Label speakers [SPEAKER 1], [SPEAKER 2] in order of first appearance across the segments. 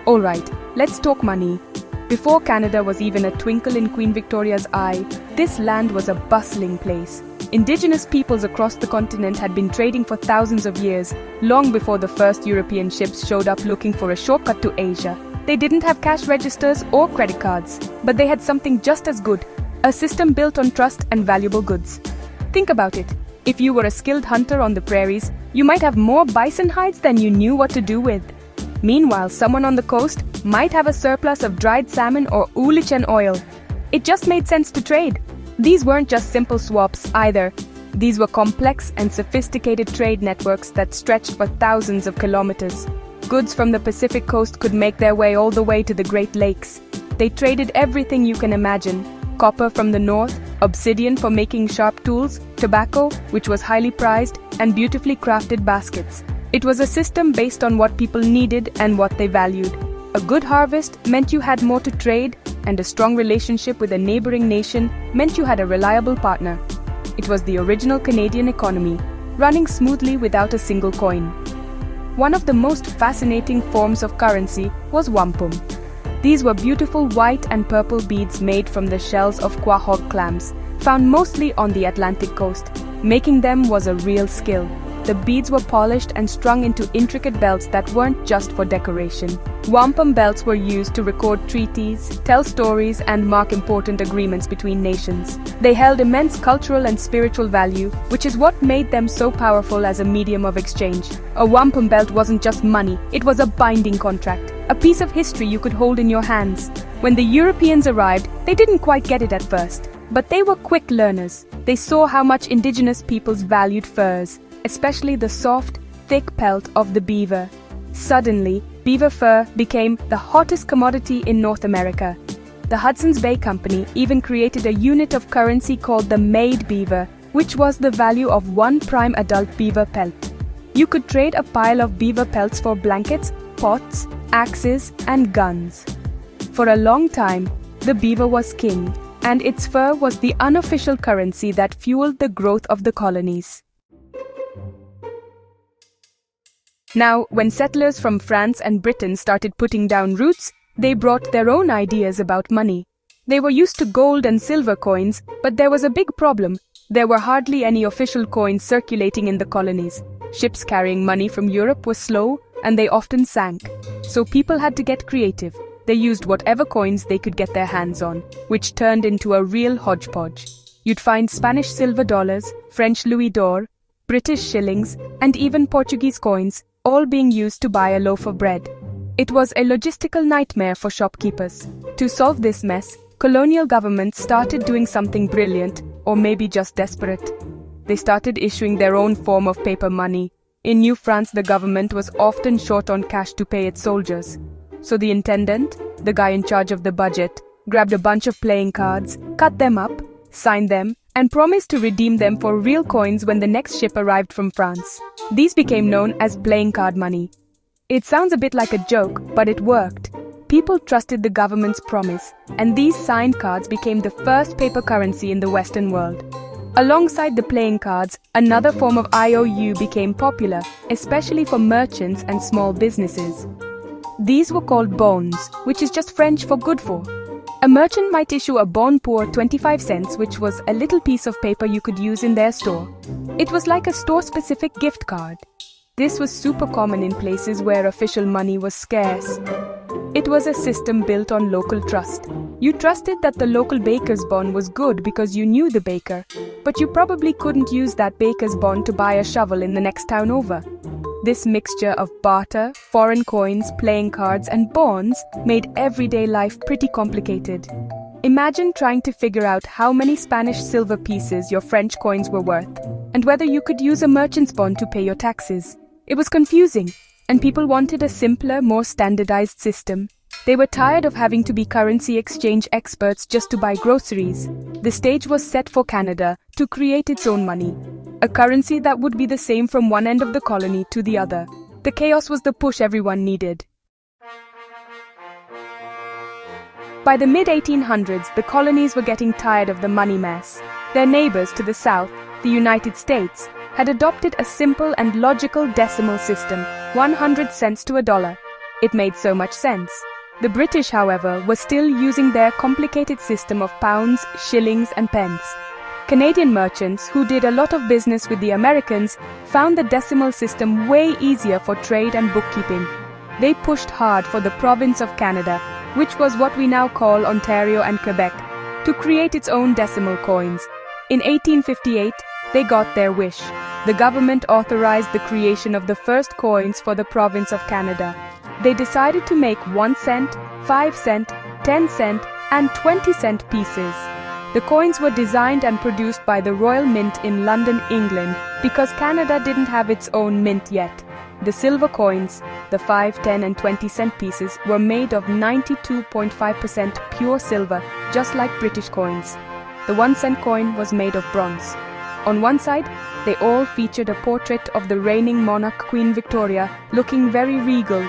[SPEAKER 1] Alright, let's talk money. Before Canada was even a twinkle in Queen Victoria's eye, this land was a bustling place. Indigenous peoples across the continent had been trading for thousands of years, long before the first European ships showed up looking for a shortcut to Asia. They didn't have cash registers or credit cards, but they had something just as good, a system built on trust and valuable goods. Think about it. If you were a skilled hunter on the prairies, you might have more bison hides than you knew what to do with. Meanwhile, someone on the coast might have a surplus of dried salmon or ulichen oil. It just made sense to trade. These weren't just simple swaps either. These were complex and sophisticated trade networks that stretched for thousands of kilometers. Goods from the Pacific coast could make their way all the way to the Great Lakes. They traded everything you can imagine. Copper from the north, obsidian for making sharp tools, tobacco, which was highly prized, and beautifully crafted baskets. It was a system based on what people needed and what they valued. A good harvest meant you had more to trade, and a strong relationship with a neighboring nation meant you had a reliable partner. It was the original Canadian economy, running smoothly without a single coin. One of the most fascinating forms of currency was wampum. These were beautiful white and purple beads made from the shells of quahog clams, found mostly on the Atlantic coast. Making them was a real skill. The beads were polished and strung into intricate belts that weren't just for decoration. Wampum belts were used to record treaties, tell stories, and mark important agreements between nations. They held immense cultural and spiritual value, which is what made them so powerful as a medium of exchange. A wampum belt wasn't just money, it was a binding contract, a piece of history you could hold in your hands. When the Europeans arrived, they didn't quite get it at first, but they were quick learners. They saw how much indigenous peoples valued furs, especially the soft, thick pelt of the beaver. Suddenly, beaver fur became the hottest commodity in North America. The Hudson's Bay Company even created a unit of currency called the made beaver, which was the value of one prime adult beaver pelt. You could trade a pile of beaver pelts for blankets, pots, axes, and guns. For a long time, the beaver was king, and its fur was the unofficial currency that fueled the growth of the colonies. Now, when settlers from France and Britain started putting down roots, they brought their own ideas about money. They were used to gold and silver coins, but there was a big problem. There were hardly any official coins circulating in the colonies. Ships carrying money from Europe were slow, and they often sank. So people had to get creative. They used whatever coins they could get their hands on, which turned into a real hodgepodge. You'd find Spanish silver dollars, French louis d'or, British shillings, and even Portuguese coins, all being used to buy a loaf of bread. It was a logistical nightmare for shopkeepers. To solve this mess, colonial governments started doing something brilliant, or maybe just desperate. They started issuing their own form of paper money. In New France, the government was often short on cash to pay its soldiers. So the intendant, the guy in charge of the budget, grabbed a bunch of playing cards, cut them up, signed them, and promised to redeem them for real coins when the next ship arrived from France. These became known as playing card money. It sounds a bit like a joke, but it worked. People trusted the government's promise, and these signed cards became the first paper currency in the Western world. Alongside the playing cards, another form of IOU became popular, especially for merchants and small businesses. These were called bons, which is just French for good for. A merchant might issue a bon pour 25 cents, which was a little piece of paper you could use in their store. It was like a store-specific gift card. This was super common in places where official money was scarce. It was a system built on local trust. You trusted that the local baker's bun was good because you knew the baker, but you probably couldn't use that baker's bun to buy a shovel in the next town over. This mixture of barter, foreign coins, playing cards, and bonds made everyday life pretty complicated. Imagine trying to figure out how many Spanish silver pieces your French coins were worth, and whether you could use a merchant's bond to pay your taxes. It was confusing, and people wanted a simpler, more standardized system. They were tired of having to be currency exchange experts just to buy groceries. The stage was set for Canada to create its own money, a currency that would be the same from one end of the colony to the other. The chaos was the push everyone needed. By the mid-1800s, the colonies were getting tired of the money mess. Their neighbors to the south, the United States, had adopted a simple and logical decimal system, 100 cents to a dollar. It made so much sense. The British, however, were still using their complicated system of pounds, shillings, and pence. Canadian merchants, who did a lot of business with the Americans, found the decimal system way easier for trade and bookkeeping. They pushed hard for the province of Canada, which was what we now call Ontario and Quebec, to create its own decimal coins. In 1858, they got their wish. The government authorized the creation of the first coins for the province of Canada. They decided to make 1 cent, 5 cent, 10 cent, and 20 cent pieces. The coins were designed and produced by the Royal Mint in London, England, because Canada didn't have its own mint yet. The silver coins, the 5, 10, and 20 cent pieces, were made of 92.5% pure silver, just like British coins. The 1 cent coin was made of bronze. On one side, they all featured a portrait of the reigning monarch Queen Victoria, looking very regal.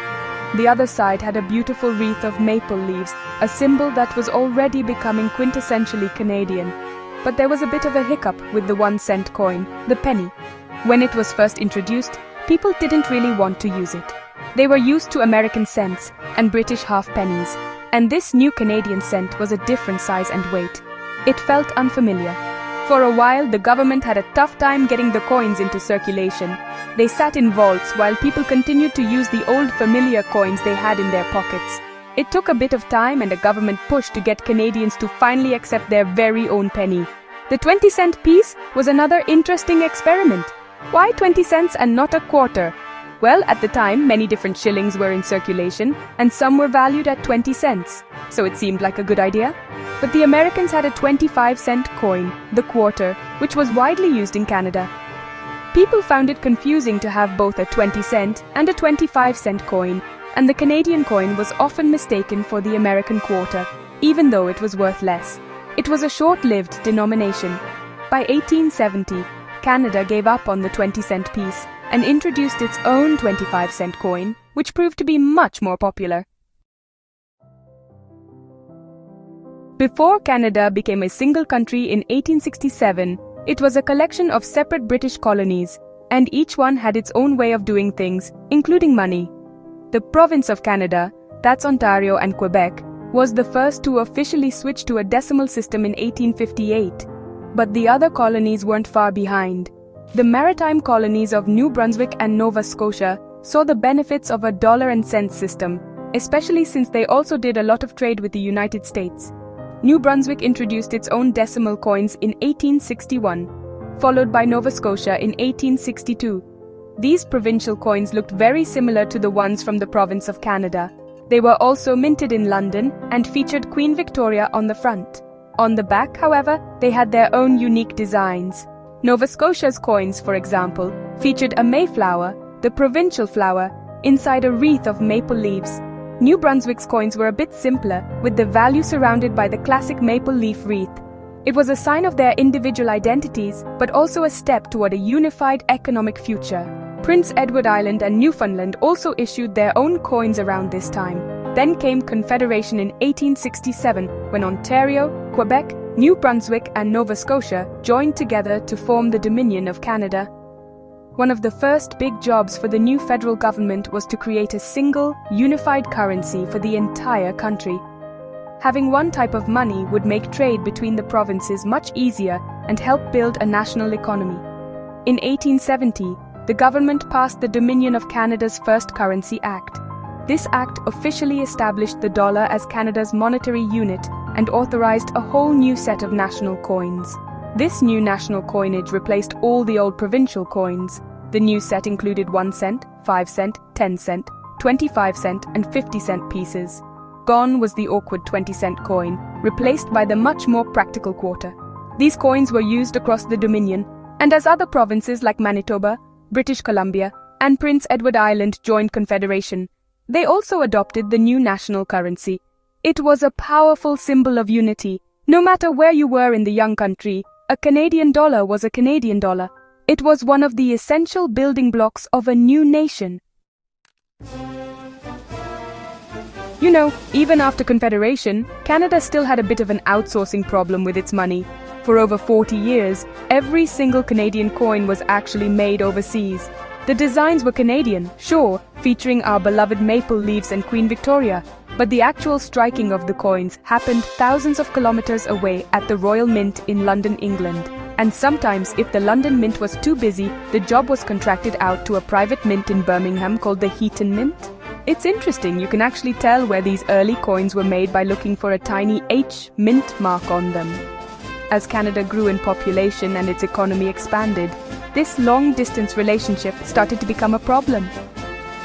[SPEAKER 1] The other side had a beautiful wreath of maple leaves, a symbol that was already becoming quintessentially Canadian. But there was a bit of a hiccup with the 1 cent coin, the penny. When it was first introduced, people didn't really want to use it. They were used to American cents and British half pennies, and this new Canadian cent was a different size and weight. It felt unfamiliar. For a while, the government had a tough time getting the coins into circulation. They sat in vaults while people continued to use the old familiar coins they had in their pockets. It took a bit of time and a government push to get Canadians to finally accept their very own penny. The 20-cent piece was another interesting experiment. Why 20 cents and not a quarter? Well, at the time, many different shillings were in circulation, and some were valued at 20 cents, so it seemed like a good idea. But the Americans had a 25-cent coin, the quarter, which was widely used in Canada. People found it confusing to have both a 20-cent and a 25-cent coin, and the Canadian coin was often mistaken for the American quarter, even though it was worth less. It was a short-lived denomination. By 1870, Canada gave up on the 20-cent piece and introduced its own 25-cent coin, which proved to be much more popular. Before Canada became a single country in 1867, it was a collection of separate British colonies, and each one had its own way of doing things, including money. The province of Canada, that's Ontario and Quebec, was the first to officially switch to a decimal system in 1858. But the other colonies weren't far behind. The maritime colonies of New Brunswick and Nova Scotia saw the benefits of a dollar and cent system, especially since they also did a lot of trade with the United States. New Brunswick introduced its own decimal coins in 1861, followed by Nova Scotia in 1862. These provincial coins looked very similar to the ones from the province of Canada. They were also minted in London and featured Queen Victoria on the front. On the back, however, they had their own unique designs. Nova Scotia's coins, for example, featured a mayflower, the provincial flower, inside a wreath of maple leaves. New Brunswick's coins were a bit simpler, with the value surrounded by the classic maple leaf wreath. It was a sign of their individual identities, but also a step toward a unified economic future. Prince Edward Island and Newfoundland also issued their own coins around this time. Then came Confederation in 1867, when Ontario, Quebec, New Brunswick, and Nova Scotia joined together to form the Dominion of Canada. One of the first big jobs for the new federal government was to create a single, unified currency for the entire country. Having one type of money would make trade between the provinces much easier and help build a national economy. In 1870, the government passed the Dominion of Canada's First Currency Act. This act officially established the dollar as Canada's monetary unit and authorized a whole new set of national coins. This new national coinage replaced all the old provincial coins. The new set included 1 cent, 5 cent, 10 cent, 25 cent, and 50 cent pieces. Gone was the awkward 20-cent coin, replaced by the much more practical quarter. These coins were used across the Dominion, and as other provinces like Manitoba, British Columbia, and Prince Edward Island joined Confederation, they also adopted the new national currency. It was a powerful symbol of unity. No matter where you were in the young country, a Canadian dollar was a Canadian dollar. It was one of the essential building blocks of a new nation. You know, even after Confederation, Canada still had a bit of an outsourcing problem with its money. For over 40 years, every single Canadian coin was actually made overseas. The designs were Canadian, sure, featuring our beloved maple leaves and Queen Victoria. But the actual striking of the coins happened thousands of kilometers away at the Royal Mint in London, England. And sometimes, if the London Mint was too busy, the job was contracted out to a private mint in Birmingham called the Heaton Mint. It's interesting, you can actually tell where these early coins were made by looking for a tiny H mint mark on them. As Canada grew in population and its economy expanded, this long-distance relationship started to become a problem.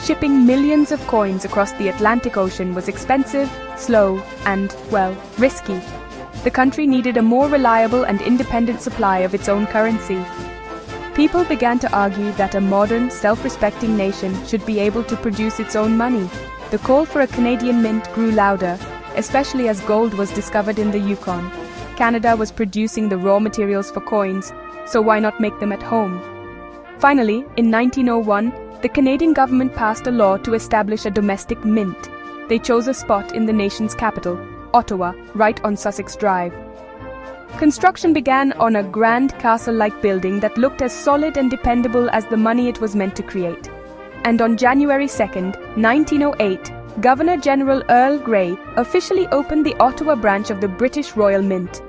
[SPEAKER 1] Shipping millions of coins across the Atlantic Ocean was expensive, slow, and, well, risky. The country needed a more reliable and independent supply of its own currency. People began to argue that a modern, self-respecting nation should be able to produce its own money. The call for a Canadian mint grew louder, especially as gold was discovered in the Yukon. Canada was producing the raw materials for coins, so why not make them at home? Finally, in 1901, the Canadian government passed a law to establish a domestic mint. They chose a spot in the nation's capital, Ottawa, right on Sussex Drive. Construction began on a grand castle-like building that looked as solid and dependable as the money it was meant to create. And on January 2nd, 1908, Governor-General Earl Grey officially opened the Ottawa branch of the British Royal Mint.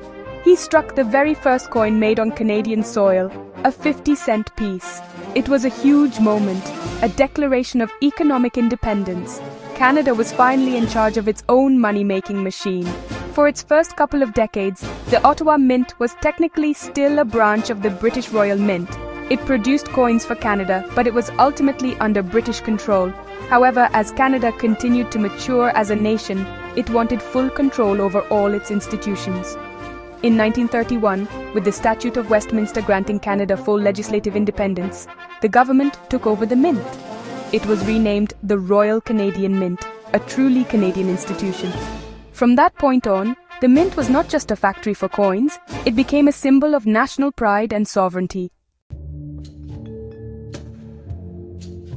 [SPEAKER 1] He struck the very first coin made on Canadian soil, a 50-cent piece. It was a huge moment, a declaration of economic independence. Canada was finally in charge of its own money-making machine. For its first couple of decades, the Ottawa Mint was technically still a branch of the British Royal Mint. It produced coins for Canada, but it was ultimately under British control. However, as Canada continued to mature as a nation, it wanted full control over all its institutions. In 1931, with the Statute of Westminster granting Canada full legislative independence, the government took over the mint. It was renamed the Royal Canadian Mint, a truly Canadian institution. From that point on, the mint was not just a factory for coins, it became a symbol of national pride and sovereignty.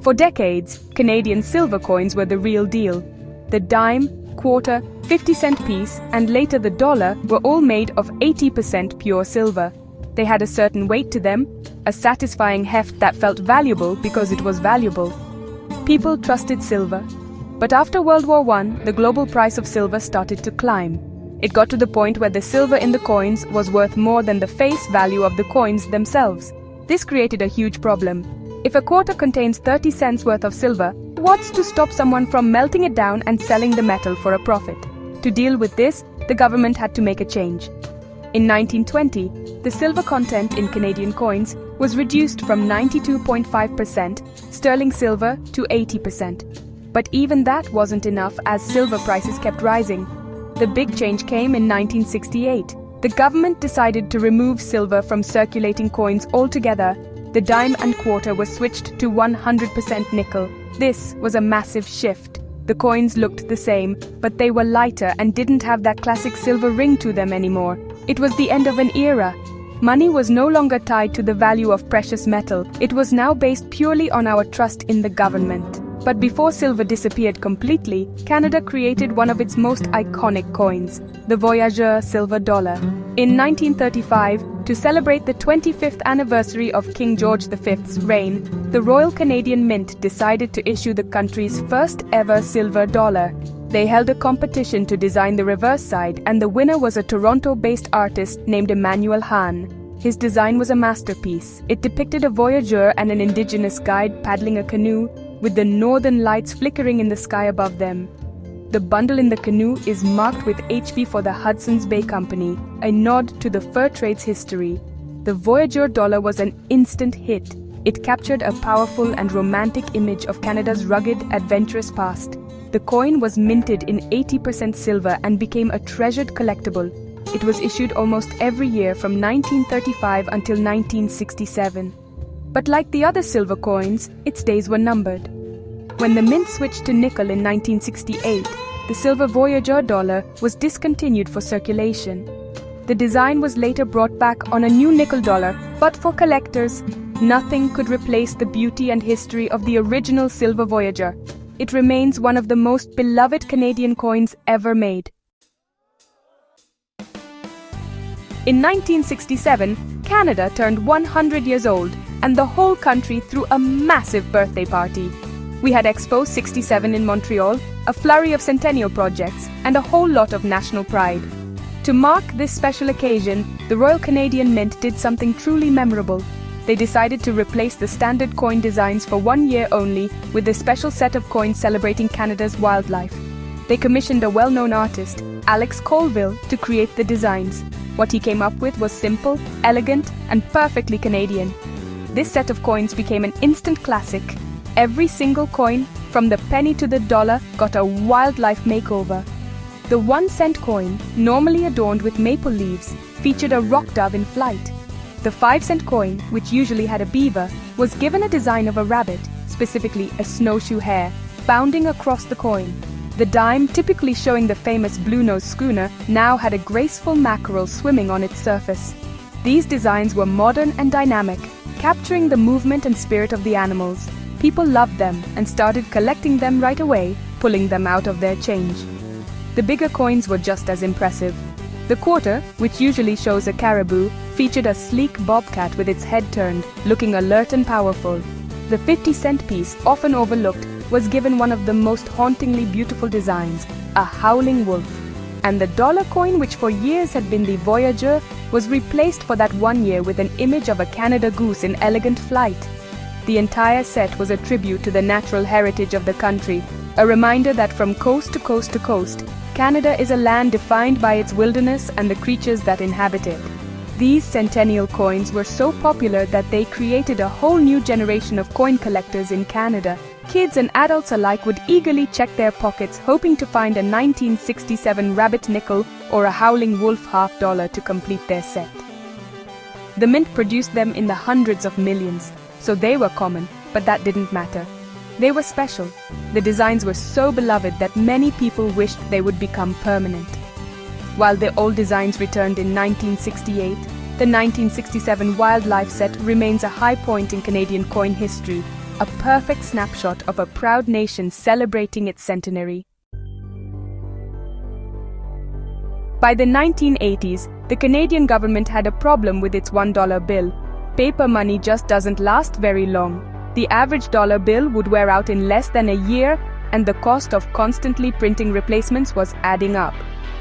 [SPEAKER 1] For decades, Canadian silver coins were the real deal. The dime, quarter, 50-cent piece, and later the dollar were all made of 80% pure silver. They had a certain weight to them, a satisfying heft that felt valuable because it was valuable. People trusted silver. But after World War I, the global price of silver started to climb. It got to the point where the silver in the coins was worth more than the face value of the coins themselves. This created a huge problem. If a quarter contains 30 cents worth of silver, what's to stop someone from melting it down and selling the metal for a profit? To deal with this, the government had to make a change. In 1920, the silver content in Canadian coins was reduced from 92.5% sterling silver to 80%. But even that wasn't enough as silver prices kept rising. The big change came in 1968. The government decided to remove silver from circulating coins altogether. The dime and quarter was switched to 100% nickel. This was a massive shift. The coins looked the same, but they were lighter and didn't have that classic silver ring to them anymore. It was the end of an era. Money was no longer tied to the value of precious metal. It was now based purely on our trust in the government. But before silver disappeared completely, Canada created one of its most iconic coins, the Voyageur silver dollar. In 1935, to celebrate the 25th anniversary of King George V's reign, the Royal Canadian Mint decided to issue the country's first ever silver dollar. They held a competition to design the reverse side, and the winner was a Toronto-based artist named Emmanuel Hahn. His design was a masterpiece. It depicted a voyageur and an indigenous guide paddling a canoe, with the northern lights flickering in the sky above them. The bundle in the canoe is marked with HB for the Hudson's Bay Company, a nod to the fur trade's history. The Voyageur dollar was an instant hit. It captured a powerful and romantic image of Canada's rugged, adventurous past. The coin was minted in 80% silver and became a treasured collectible. It was issued almost every year from 1935 until 1967. But like the other silver coins, its days were numbered. When the mint switched to nickel in 1968, the silver Voyageur dollar was discontinued for circulation. The design was later brought back on a new nickel dollar, but for collectors, nothing could replace the beauty and history of the original silver Voyageur. It remains one of the most beloved Canadian coins ever made. In 1967, Canada turned 100 years old, and the whole country threw a massive birthday party. We had Expo 67 in Montreal, a flurry of centennial projects, and a whole lot of national pride. To mark this special occasion, the Royal Canadian Mint did something truly memorable. They decided to replace the standard coin designs for 1 year only with a special set of coins celebrating Canada's wildlife. They commissioned a well-known artist, Alex Colville, to create the designs. What he came up with was simple, elegant, and perfectly Canadian. This set of coins became an instant classic. Every single coin, from the penny to the dollar, got a wildlife makeover. The 1-cent coin, normally adorned with maple leaves, featured a rock dove in flight. The 5-cent coin, which usually had a beaver, was given a design of a rabbit, specifically a snowshoe hare, bounding across the coin. The dime, typically showing the famous Blue-Nose schooner, now had a graceful mackerel swimming on its surface. These designs were modern and dynamic, capturing the movement and spirit of the animals. People loved them and started collecting them right away, pulling them out of their change. The bigger coins were just as impressive. The quarter, which usually shows a caribou, featured a sleek bobcat with its head turned, looking alert and powerful. The 50-cent piece, often overlooked, was given one of the most hauntingly beautiful designs, a howling wolf. And the dollar coin, which for years had been the Voyager, was replaced for that 1 year with an image of a Canada goose in elegant flight. The entire set was a tribute to the natural heritage of the country, a reminder that from coast to coast to coast, Canada is a land defined by its wilderness and the creatures that inhabit it. These centennial coins were so popular that they created a whole new generation of coin collectors in Canada. Kids and adults alike would eagerly check their pockets, hoping to find a 1967 rabbit nickel or a howling wolf $half to complete their set. The mint produced them in the hundreds of millions, so they were common, but that didn't matter. They were special. The designs were so beloved that many people wished they would become permanent. While the old designs returned in 1968, the 1967 wildlife set remains a high point in Canadian coin history, a perfect snapshot of a proud nation celebrating its centenary. By the 1980s, the Canadian government had a problem with its $1 bill. Paper money just doesn't last very long. The average dollar bill would wear out in less than a year, and the cost of constantly printing replacements was adding up.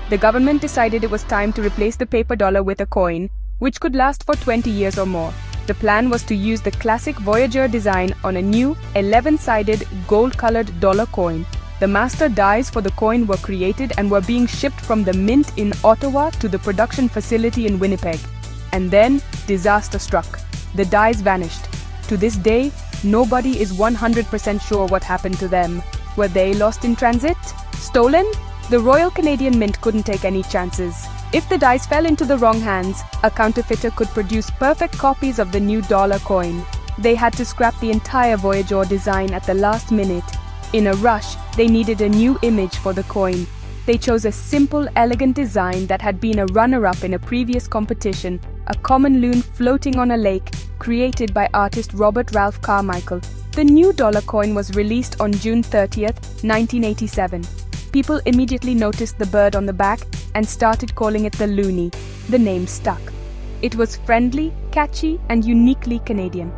[SPEAKER 1] The government decided it was time to replace the paper dollar with a coin, which could last for 20 years or more. The plan was to use the classic Voyager design on a new 11-sided gold-colored dollar coin. The master dies for the coin were created and were being shipped from the mint in Ottawa to the production facility in Winnipeg. And then, disaster struck. The dies vanished. To this day, nobody is 100% sure what happened to them. Were they lost in transit? Stolen? The Royal Canadian Mint couldn't take any chances. If the dice fell into the wrong hands, a counterfeiter could produce perfect copies of the new dollar coin. They had to scrap the entire Voyager design at the last minute. In a rush, they needed a new image for the coin. They chose a simple, elegant design that had been a runner-up in a previous competition, a common loon floating on a lake, created by artist Robert Ralph Carmichael. The new dollar coin was released on June 30th, 1987. People immediately noticed the bird on the back and started calling it the Looney. The name stuck. It was friendly, catchy, and uniquely Canadian.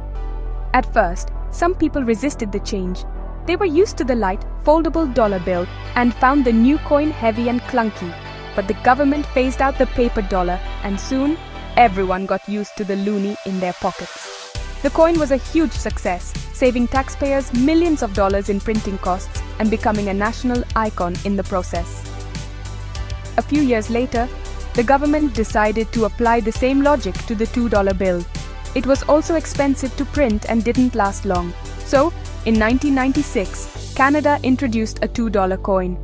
[SPEAKER 1] At first, some people resisted the change. They were used to the light, foldable dollar bill and found the new coin heavy and clunky. But the government phased out the paper dollar, and soon, everyone got used to the Looney in their pockets. The coin was a huge success, saving taxpayers millions of dollars in printing costs and becoming a national icon in the process. A few years later, the government decided to apply the same logic to the $2 bill. It was also expensive to print and didn't last long. So, in 1996, Canada introduced a $2 coin.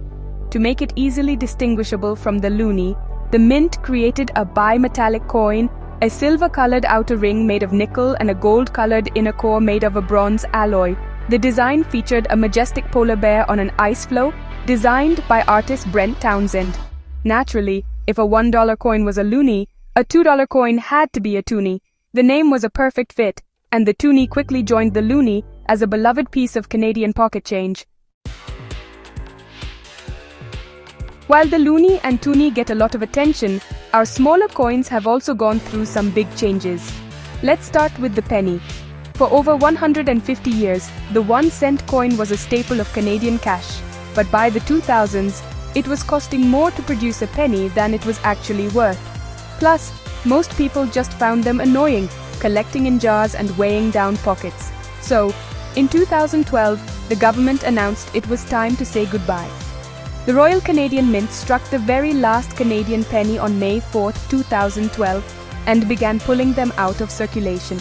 [SPEAKER 1] To make it easily distinguishable from the Looney, the Mint created a bimetallic coin, a silver-colored outer ring made of nickel and a gold-colored inner core made of a bronze alloy. The design featured a majestic polar bear on an ice floe, designed by artist Brent Townsend. Naturally, if a $1 coin was a Looney, a $2 coin had to be a toonie. The name was a perfect fit, and the toonie quickly joined the Looney as a beloved piece of Canadian pocket change. While the Looney and toonie get a lot of attention, our smaller coins have also gone through some big changes. Let's start with the penny. For over 150 years, the 1-cent coin was a staple of Canadian cash. But by the 2000s, it was costing more to produce a penny than it was actually worth. Plus, most people just found them annoying, collecting in jars and weighing down pockets. So, in 2012, the government announced it was time to say goodbye. The Royal Canadian Mint struck the very last Canadian penny on May 4, 2012, and began pulling them out of circulation.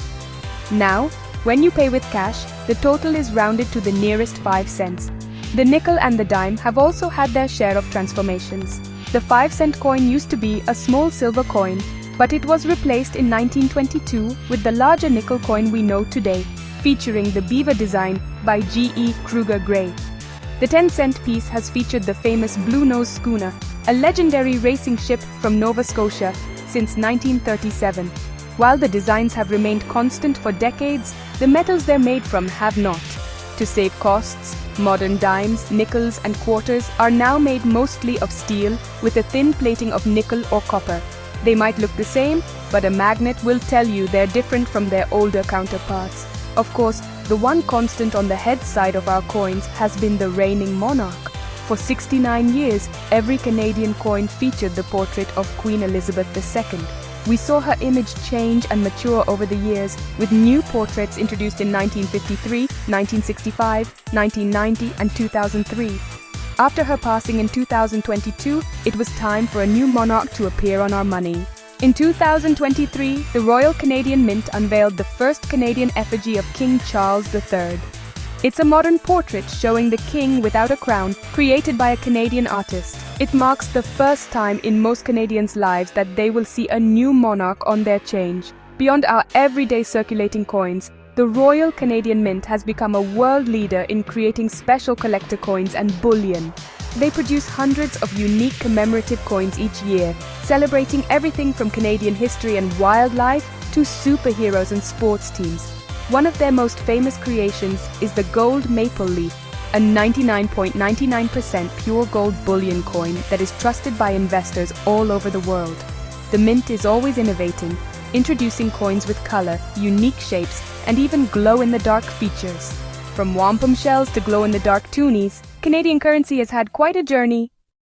[SPEAKER 1] Now, when you pay with cash, the total is rounded to the nearest 5 cents. The nickel and the dime have also had their share of transformations. The 5-cent coin used to be a small silver coin, but it was replaced in 1922 with the larger nickel coin we know today, featuring the beaver design by G.E. Kruger Gray. The 10-cent piece has featured the famous Blue Nose schooner, a legendary racing ship from Nova Scotia, since 1937. While the designs have remained constant for decades, the metals they're made from have not. To save costs, modern dimes, nickels, and quarters are now made mostly of steel with a thin plating of nickel or copper. They might look the same, but a magnet will tell you they're different from their older counterparts. Of course, the one constant on the head side of our coins has been the reigning monarch. For 69 years, every Canadian coin featured the portrait of Queen Elizabeth II. We saw her image change and mature over the years, with new portraits introduced in 1953, 1965, 1990, and 2003. After her passing in 2022, it was time for a new monarch to appear on our money. In 2023, the Royal Canadian Mint unveiled the first Canadian effigy of King Charles III. It's a modern portrait showing the king without a crown, created by a Canadian artist. It marks the first time in most Canadians' lives that they will see a new monarch on their change. Beyond our everyday circulating coins, the Royal Canadian Mint has become a world leader in creating special collector coins and bullion. They produce hundreds of unique commemorative coins each year, celebrating everything from Canadian history and wildlife to superheroes and sports teams. One of their most famous creations is the gold maple leaf, a 99.99% pure gold bullion coin that is trusted by investors all over the world. The Mint is always innovating, introducing coins with color, unique shapes, and even glow-in-the-dark features. From wampum shells to glow-in-the-dark toonies, Canadian currency has had quite a journey.